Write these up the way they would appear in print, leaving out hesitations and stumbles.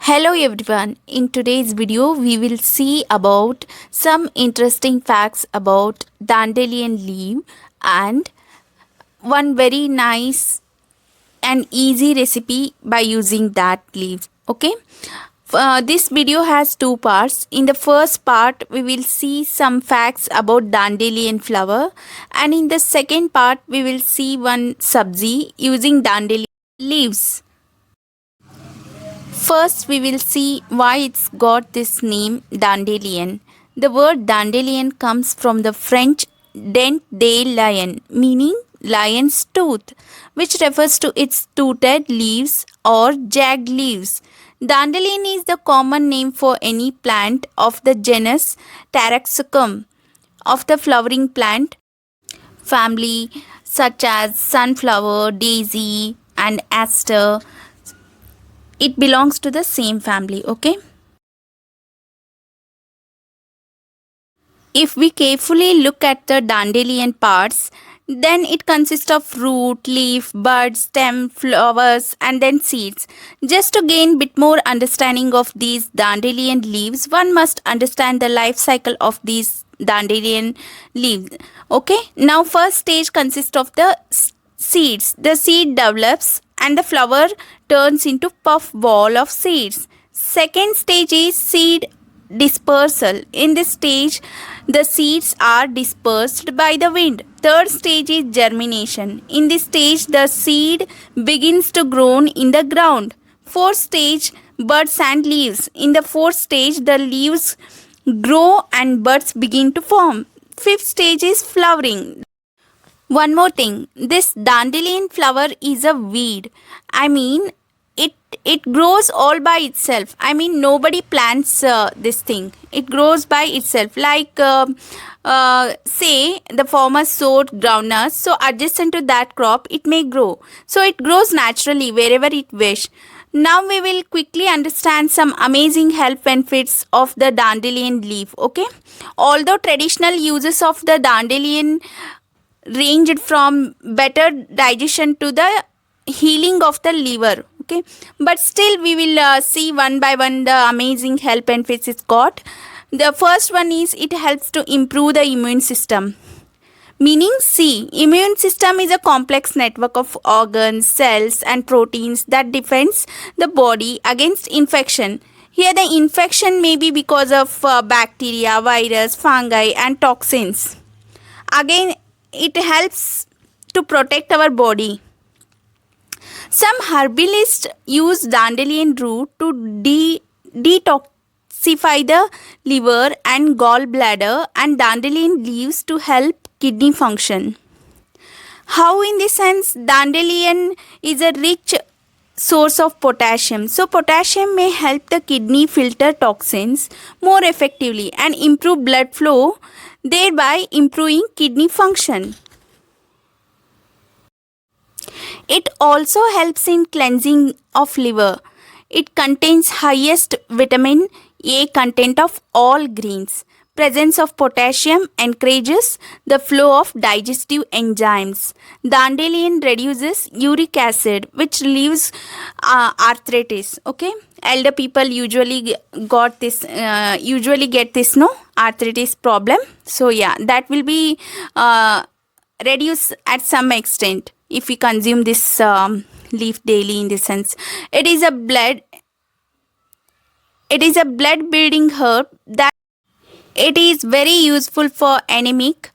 Hello everyone. In today's video we will see about some interesting facts about dandelion leaf and one very nice and easy recipe by using that leaf. Okay. This video has two parts. In the first part we will see some facts about dandelion flower, and in the second part we will see one sabji using dandelion leaves. First, we will see why it's got this name dandelion. The word dandelion comes from the French dent de lion, meaning lion's tooth, which refers to its toothed leaves or jagged leaves. Dandelion is the common name for any plant of the genus Taraxacum of the flowering plant family, such as sunflower, daisy, and aster. It belongs to the same family. Okay, if we carefully look at the dandelion parts, then it consists of root, leaf, bud, stem, flowers, and then seeds. Just to gain bit more understanding of these dandelion leaves, one must understand the life cycle of these dandelion leaves. Okay, now first stage consists of the seeds. The seed develops and the flower turns into puff ball of seeds. Second stage is seed dispersal. In this stage, the seeds are dispersed by the wind. Third stage is germination. In this stage, the seed begins to grow in the ground. Fourth stage, buds and leaves. In the fourth stage, the leaves grow and buds begin to form. Fifth stage is flowering. One more thing, this dandelion flower is a weed. I mean, it grows all by itself. I mean, nobody plants this thing. It grows by itself. Like say the farmer sowed groundnuts, so adjacent to that crop, it may grow. So it grows naturally wherever it wish. Now we will quickly understand some amazing health benefits of the dandelion leaf. Okay, although traditional uses of the dandelion ranged from better digestion to the healing of the liver. Okay, but still we will see one by one the amazing health benefits it's got. The first one is it helps to improve the immune system. Meaning, see, immune system is a complex network of organs, cells, and proteins that defends the body against infection. Here, the infection may be because of bacteria, virus, fungi, and toxins. Again, it helps to protect our body. Some herbalists use dandelion root to detoxify the liver and gallbladder, and dandelion leaves to help kidney function. How, in this sense, dandelion is a rich source of potassium. So potassium may help the kidney filter toxins more effectively and improve blood flow, thereby improving kidney function. It also helps in cleansing of liver. It contains highest vitamin A content of all greens. Presence of potassium encourages the flow of digestive enzymes. Dandelion reduces uric acid, which relieves arthritis. Okay, elder people usually get this no arthritis problem. So yeah, that will be reduced at some extent if we consume this leaf daily. In this sense, it is a blood building herb that it is very useful for anemic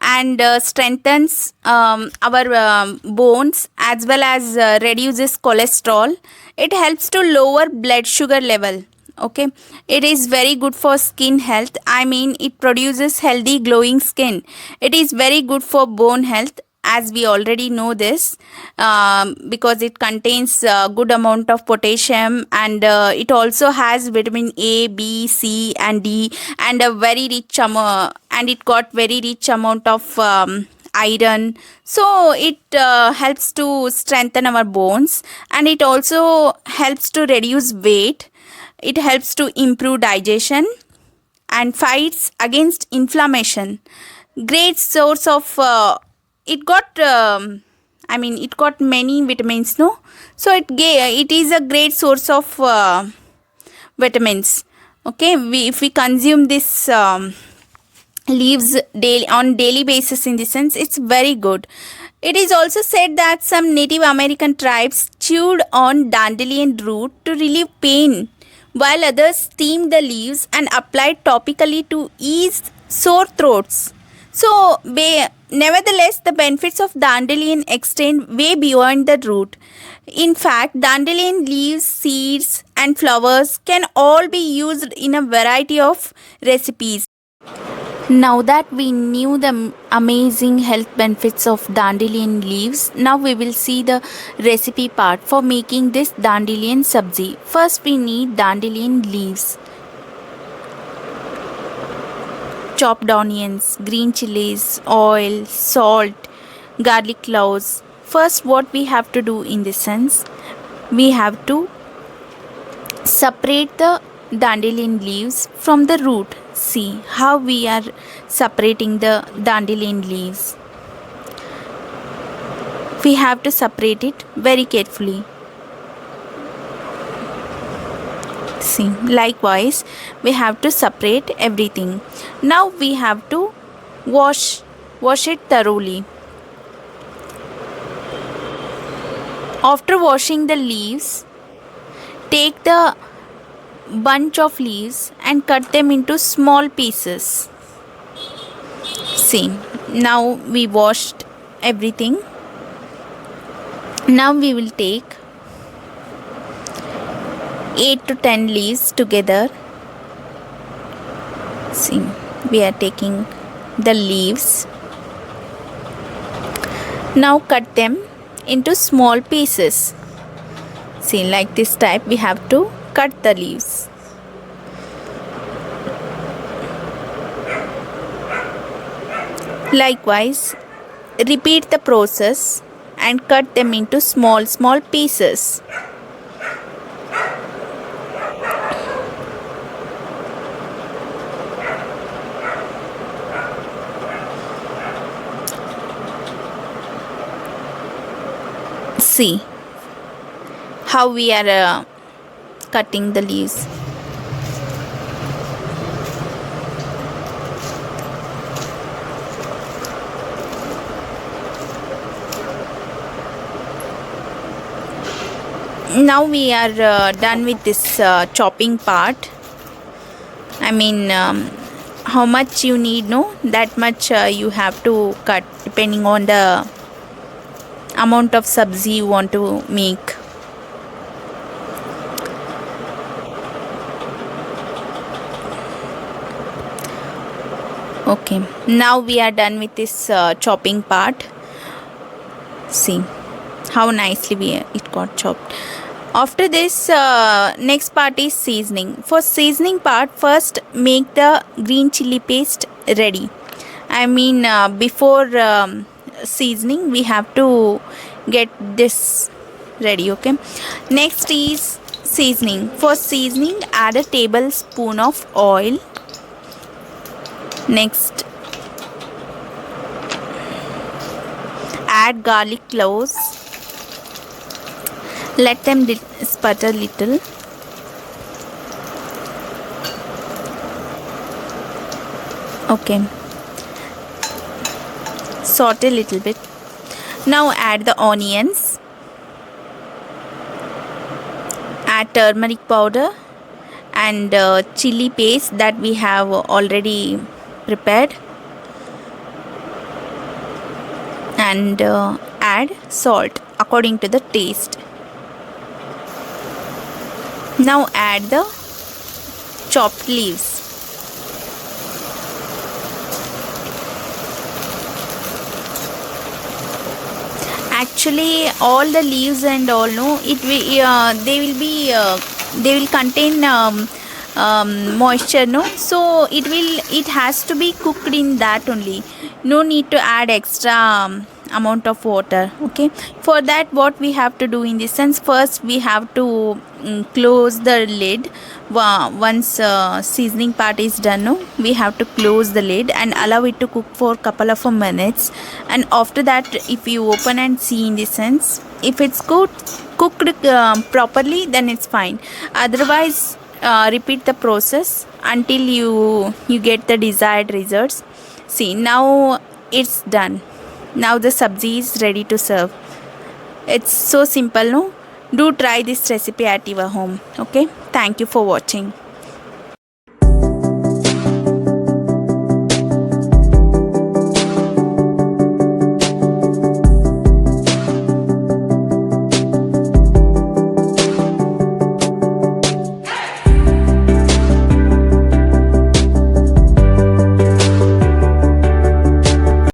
and strengthens our bones, as well as reduces cholesterol. It helps to lower blood sugar level. Okay, it is very good for skin health. I mean, it produces healthy glowing skin. It is very good for bone health, as we already know this, because it contains a good amount of potassium, and it also has vitamin A, B, C, and D, and a very rich and it got very rich amount of iron. So it helps to strengthen our bones, and it also helps to reduce weight. It helps to improve digestion and fights against inflammation. Great source of it got it got many vitamins, no? So it is a great source of vitamins. Okay, if we consume this leaves daily on daily basis, in the sense it's very good. It is also said that some Native American tribes chewed on dandelion root to relieve pain, while others steamed the leaves and applied topically to ease sore throats. So, nevertheless, the benefits of dandelion extend way beyond the root. In fact, dandelion leaves, seeds, and flowers can all be used in a variety of recipes. Now that we knew the amazing health benefits of dandelion leaves, now we will see the recipe part for making this dandelion sabji. First, we need dandelion leaves, chopped onions, green chilies, oil, salt, garlic cloves. First, what we have to do in this sense, we have to separate the dandelion leaves from the root. See how we are separating the dandelion leaves. We have to separate it very carefully. See, likewise, we have to separate everything. Now we have to wash it thoroughly. After washing the leaves, take the bunch of leaves and cut them into small pieces. See, now we washed everything. Now we will take 8 to 10 leaves together. See, we are taking the leaves. Now cut them into small pieces. See, like this type we have to cut the leaves. Likewise, repeat the process and cut them into small pieces. See how we are cutting the leaves. Now we are done with this chopping part. I mean, how much you need, no? That much you have to cut depending on the amount of sabzi you want to make. Okay, now we are done with this chopping part. See how nicely it got chopped. After this, next part is seasoning. For seasoning part, first make the green chili paste ready. I mean, before seasoning, we have to get this ready. Okay. Next is seasoning. For seasoning, add a tablespoon of oil. Next, add garlic cloves. Let them sputter little. Okay. Saute a little bit. Now add the onions. Add turmeric powder and chili paste that we have already prepared. And add salt according to the taste. Now add the chopped leaves. Actually, all the leaves and all, no, they will contain moisture, no. So it has to be cooked in that only. No need to add extra amount of water. Okay, for that what we have to do in this sense, first we have to close the lid. Once seasoning part is done, no, we have to close the lid and allow it to cook for couple of minutes. And after that, if you open and see in this sense, if it's cooked properly, then it's fine. Otherwise, repeat the process until you get the desired results. See, now it's done. Now the sabji is ready to serve. It's so simple, no? Do try this recipe at your home. Okay, thank you for watching.